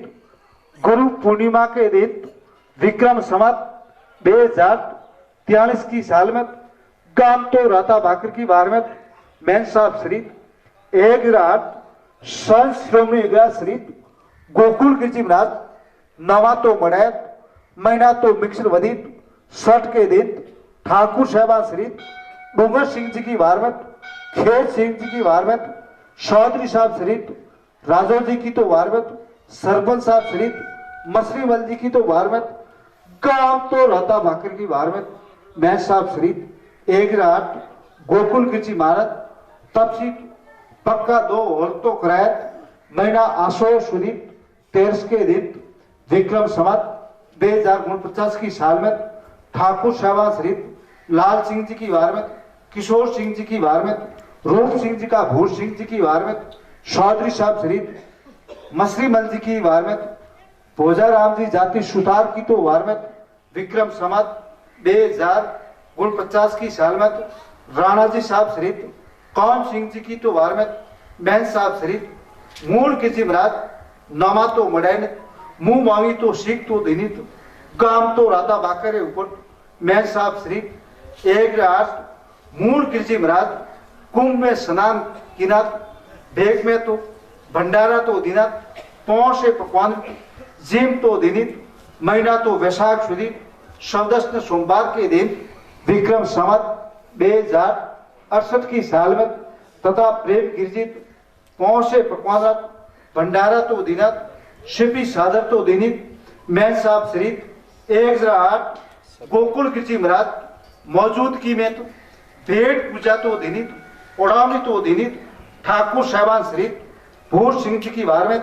गुरु पूर्णिमा के दिन विक्रम संवत 2043 की साल में गांव तो राता भाकर की बार में महज साहब श्री 1 संत श्रोमणी योजना श्री गोकुल गिरजी महाराज नवा तो मनाए। महीना तो मिक्सर वधी 60 के दिन ठाकुर साहबान श्री डूंगर सिंह जी की बार में, खेत सिंह जी की बार में, चौधरी साहब श्री राजो जी की तो बार में, सरपंच साहब श्री मसरी मल जी की तो बार में, गांव तो राता भाकर की बार में महज साहब श्री 1 गोकुल गिरजी महाराज तब सी पक्का 2 होल तो कराए। महीना आषाढ़ सुदी 13 के दिन विक्रम संवत 2049 की साल में ठाकुर साहबान श्री लाल सिंह जी की बार में, किशोर सिंह जी की बार में, रूप सिंह जी का भूर सिंह जी की बार में, चौधरी साहब श्री मसरी मल जी की बार में, भोजाराम जी जाति सुतार की तो बार में विक्रम संवत 2049 की साल में राणा जी साहब श्री कौन सिंह जी की तो बार में महज साहब श्री मूल गिरजी महाराज नमा तो मड़ैन मुंह मांगी तो सीख तो देनी तो गांव तो राता बाकर ऊपर महज साहब श्री 1 मूल गिरजी महाराज कुंभ में स्नान किनात, भेग में तो भंडारा तो दिनात, पौष से पकवान जिम तो दिनित महीना तो वैशाख सुधी 14 सोमवार के दिन विक्रम संवत 2068 की साल में तथा प्रेम गिरजित पौषे पकवानत भंडारा तो दिनत शिपी सादर तो दिनित मैं साहब श्रीत 108 गोकुल गिरजी महाराज मौजूदगी में तो भेंट पूजा तो दिनित उड़ावनी तो दिनित ठाकुर साहबान श्रीत भूर सिंह जी की वार में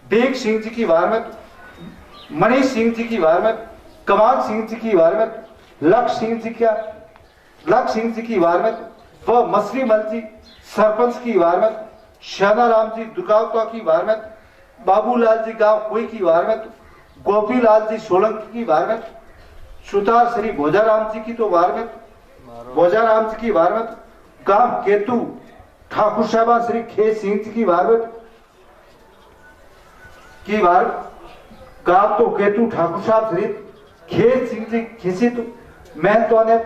बेग सिंह जी की वार में मणि सिंह जी की वार में कमाल सिंह जी की वार में लक्ष्य सिंह जी की वार में व मछली मल जी सरपंच की वार में श्यानाराम जी दुर्गावता की वार में बाबूलाल जी गांव कोई की वार में गोपीलाल जी सोलंकी की वार में सुतार श्री भोजाराम जी की तो वार में भोजाराम जी की वार में गांव केतु ठाकुर साहबा श्री खेत सिंह जी की वार में की वार गांव तो केतु ठाकुर साहब श्री खेत सिंह जी खिसित मैं तो ने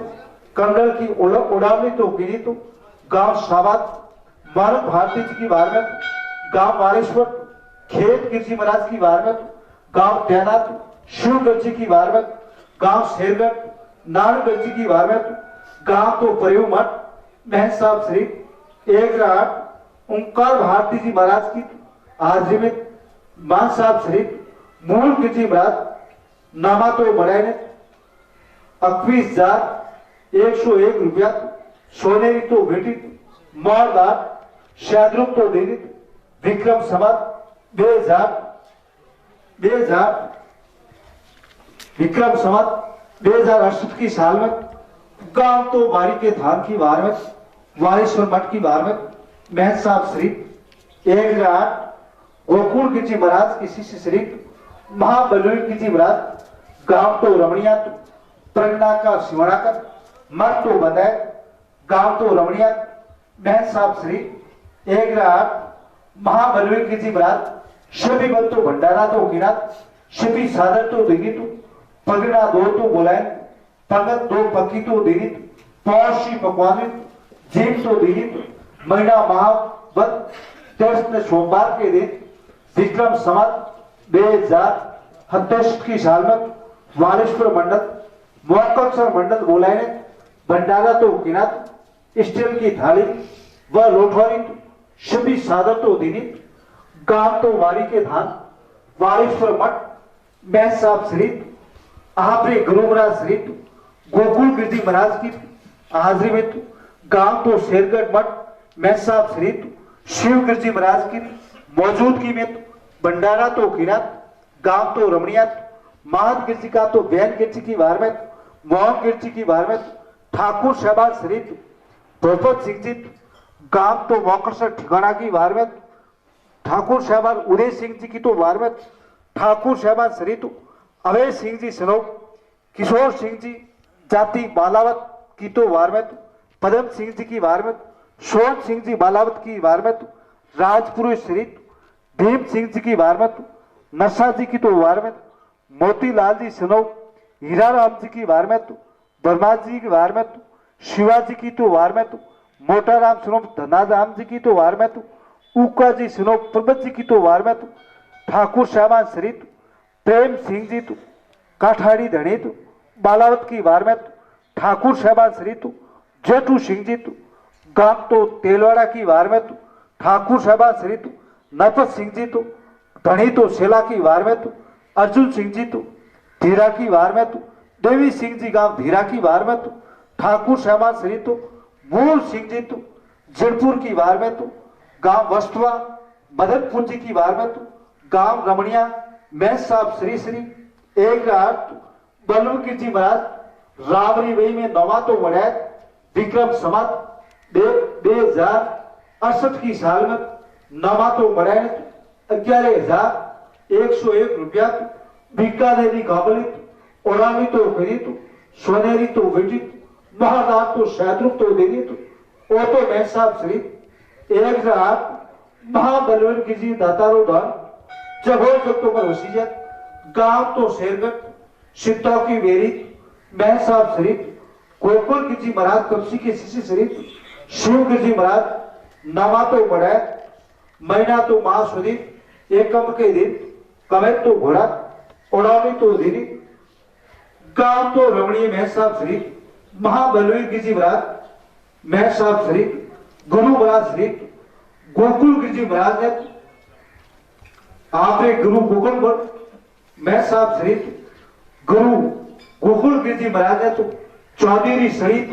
कंगल की उड़ावनी तो गिरी तो गांव साबात मानव भारती जी की वार में गांव वारेश्वर खेत गिरजी महाराज की वार में गांव तैनात शिवगंज जी की वार में गांव शेरगढ़ नारायणगंज जी की वार में गांव तो परिव मठ महन साहब श्री 108 ओंकार भारती जी महाराज की हाजरी में मान साहब श्री मूल गिरजी महाराज नामा तो बढ़ाए 21,101 रुपया सोने तो भेटित मौरदार शादरूप तो दिनित विक्रम संवत 2000 विक्रम संवत 2068 की साल में गांव तो बारी के धाम की वार में वारेश्वर मठ की वार में महन साहब श्री 108 गोकुल गिरजी महाराज की शिष्य श्री महाबलवीर गिरजी महाराज गांव तो रमणिया प्रज्ञा का शिवणाकर मठ तो बंदाय गांव तो रमणिया महन साहब श्री 108 महाबलवीर गिरजी महाराज शिवि बल तो भंडारा तो गिनात शिवि सादर तो दिनित पगड़ा दो तो बोलायन पगत दो पक्की तो दिनित पौषी पकवानित जेम तो दिनित महीना महावत 10 सोमवार के दिन विक्रम संवत 2027 की साल में वालेश्वर मंडल मोक्कर मंडल बोलायन भंडारा तो गिनात स्टील की थाली व लोठौरी शिवि सादर तो दिनित गांव तो वारी के धान वारेश्वर मठ मैं साहब श्री आपरे गुरु महाराज श्री गोकुल गिरजी महाराज की हाजरी में गांव तो शेरगढ़ मठ मैं साहब श्री शिव गिरजी महाराज की मौजूदगी में भंडारा तो गिनात गांव तो रमणिया महत गिरजी का तो बैन गिरजी की वार में मोहन गिरजी की वार में ठाकुर शहबाज श्री द्रौपद सिंह जी गांव तो मोकरसर ठिकाना की वार में ठाकुर साहबान उदय सिंह जी की तो वार में ठाकुर साहबान श्री तो अभय सिंह जी सनो किशोर सिंह जी जाति बालावत की तो वार में पदम सिंह जी की वार में सोन सिंह जी बालावत की वार में राजपुरुष श्री भीम सिंह जी की वार में नशा जी की तो वार में मोतीलाल जी सनो हीराराम जी की वार में बर्मा जी की वार में शिवाजी की तो वार में मोटाराम सुनो धनाराम जी की तो वार में उका जी सुनो प्रबत जी की तो वार में ठाकुर साहबान श्री प्रेम सिंह जी तो काठाड़ी धनी तो बालावत की वार में ठाकुर साहबान श्री तो जेठू सिंह जी तो गांव तो तेलवाड़ा की वार में ठाकुर साहबान श्री तो नरपत सिंह जी तो धनी तो सेला की वार में अर्जुन सिंह जी तो धीरा की वार में देवी सिंह जी गांव धीरा की वार में ठाकुर साहबान श्री तो मूल सिंह जी तो जयपुर की वार में गांव वस्तुआ मदनपुर जी की वार में गांव रमणिया मैं साहब श्री 108 बलवकीर जी महाराज रावरी वही में नवा तो बढ़ाए विक्रम संवत 2068 की साल में नवा तो बढ़ाए 11,101 रुपया बीकानेरी काबलित ओरामी तो खरीद सोनेरी तो विजित महादार तो शादरूप तो देनी तो ओ तो मैं साहब श्री 108 महाबलवीर की जी दातारो दान जगोर जगतों पर वसीयत गांव तो शेरगढ़ सिद्धों की वेरी मैं साहब श्री गोकुल की जी महाराज कपसी के शिष्य श्री शिव की जी महाराज नवा तो बढ़ाए महीना तो माह सुधी एकम के दिन कमेट तो घोड़ा उड़ानी तो धीरी गांव तो रमणीय महज साहब श्री महाबलवीर गिरजी महाराज महज साहब श्री गुरु महाराज श्री गोकुल गिरजी महाराज ने आपने गुरु गोकुल महज साहब श्री गुरु गोकुल गिरजी महाराज ने तो चौधरी सहित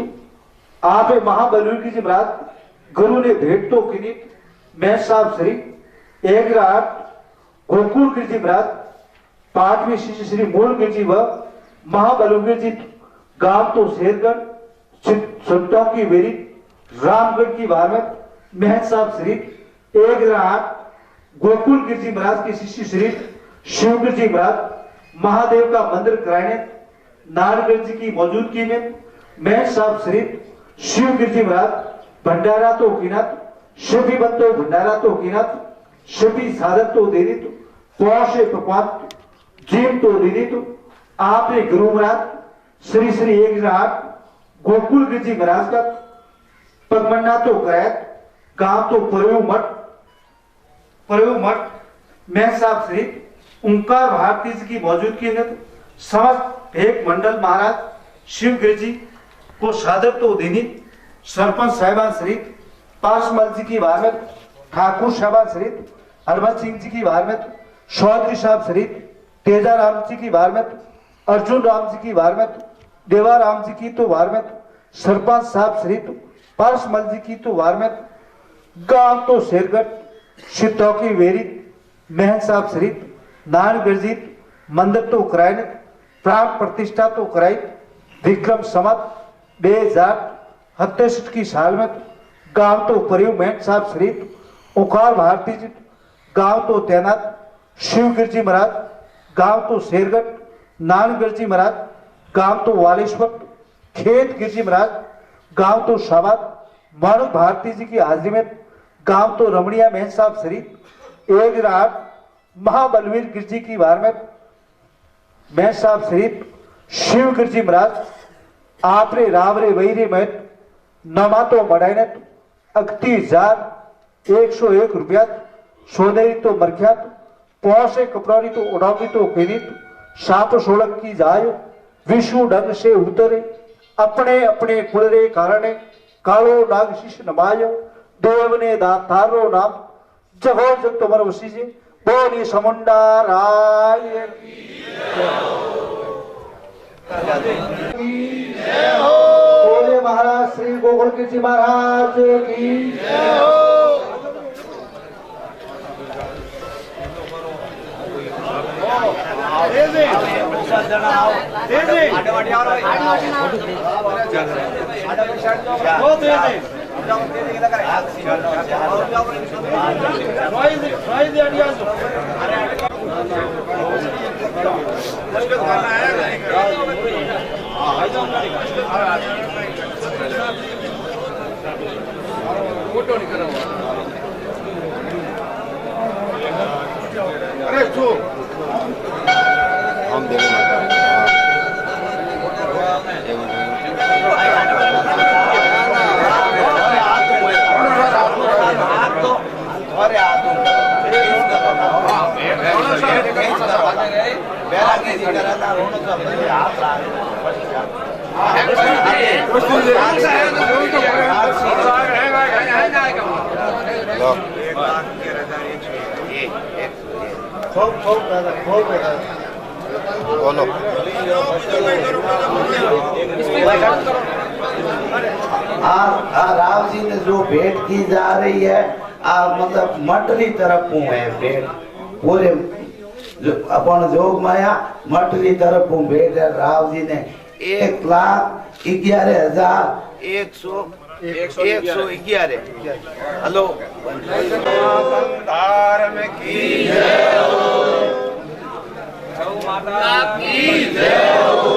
आप महाबलवीर गिरजी महाराज गुरु ने भेंट तो की महज साहब श्री एक रात गोकुल गिरजी महाराज पांचवी शिष्य श्री मूल गिरजी व महाबलवीर जी गांव तो शेरगढ़ संतों की वेरी रामगढ़ की बार में महज साहब श्री एक रात गोकुल गिरजी महाराज के शिष्य श्री शिव गिरजी महाराज महादेव का मंदिर कराने नारगढ़ जी की मौजूदगी में महज साहब श्री शिव गिरजी महाराज भंडारा तो कीनात शिवी बंतो भंडारा तो कीनात शिवी साधन तो देनी तो पौषे पकवान जीव तो देनी तो आपने गुरु महाराज श्री श्री एक रात गोकुल गिरजी महाराज का पगमंडा तो कराया गांव तो परयू मठ महज साहब श्री ओंकार भारती जी की मौजूदगी में समस्त एक मंडल महाराज शिव गिरजी को सादर तो देनी सरपंच साहिबान श्री पासमल जी की बार में ठाकुर साहबान श्री हरमत सिंह जी की बार में चौधरी साहब श्री तेजा राम जी की बार में अर्जुन राम जी की बार में देवा राम जी की तो बार में सरपंच साहब श्री पासमल जी की तो बार में गांव तो शेरगढ़ सिद्धों की वेरी महज साहब श्री नारायणगढ़ जी मंदिर तो कराए प्राण प्रतिष्ठा तो कराई विक्रम संवत 2067 की साल में गांव तो परिव महज साहब श्री ओंकार भारती जी गांव तो तैनात शिव गिरजी महाराज गांव तो शेरगढ़ नारायणगढ़ जी महाराज गांव तो वालेश्वर खेत गिरजी महाराज गांव तो शाबाद माणुक भारती जी की हाजिरी में गांव तो रमणिया महज साहब श्री एक रात महाबलवीर गिरजी की बार में महज साहब श्री शिव गिरजी महाराज आपरे रावरे वैरे में नमा तो मड़ाने 31,101 रुपया सोनेरी तो मरख्यात पौसे कपड़ारी तो उड़ावी तो केनित साप सोलक की जाय विष्णु ढंग से उतरे अपने अपने कुलरे कारणे कालो नाग शिष नमाय देव ने दातारो नाम जगो जग तुम्हार वसीजे बोली समुंडा राय बोले महाराज श्री गोकुल गिरजी महाराज की अरे तू हम बोलो राव जी ने जो भेंट की जा रही है मतलब मटरी तरफ है भेंट पूरे जो अपन जोग माया मटरी तरफ भेंट है राव जी ने 1,11,111 हेलो में की माता की जय हो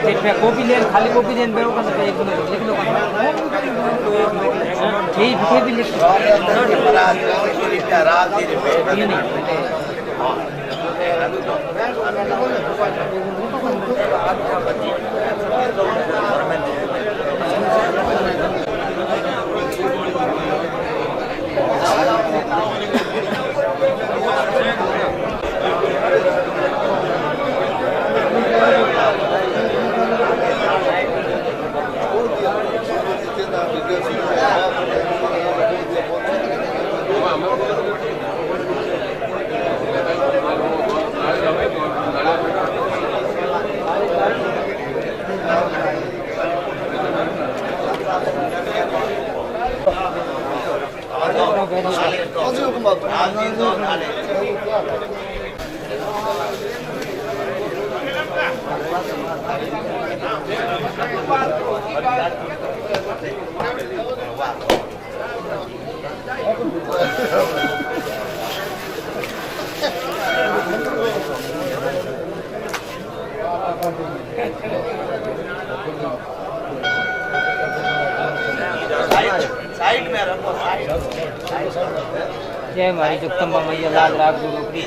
है मैं कॉपी ले खाली कॉपी देन बेरो का एक मिनट लिख लो ठीक फिर भी लिख ये नहीं साइड में रखो साइड जय हमारी जगदम्बा मैया लाल राग गुरु की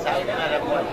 साइड में रखो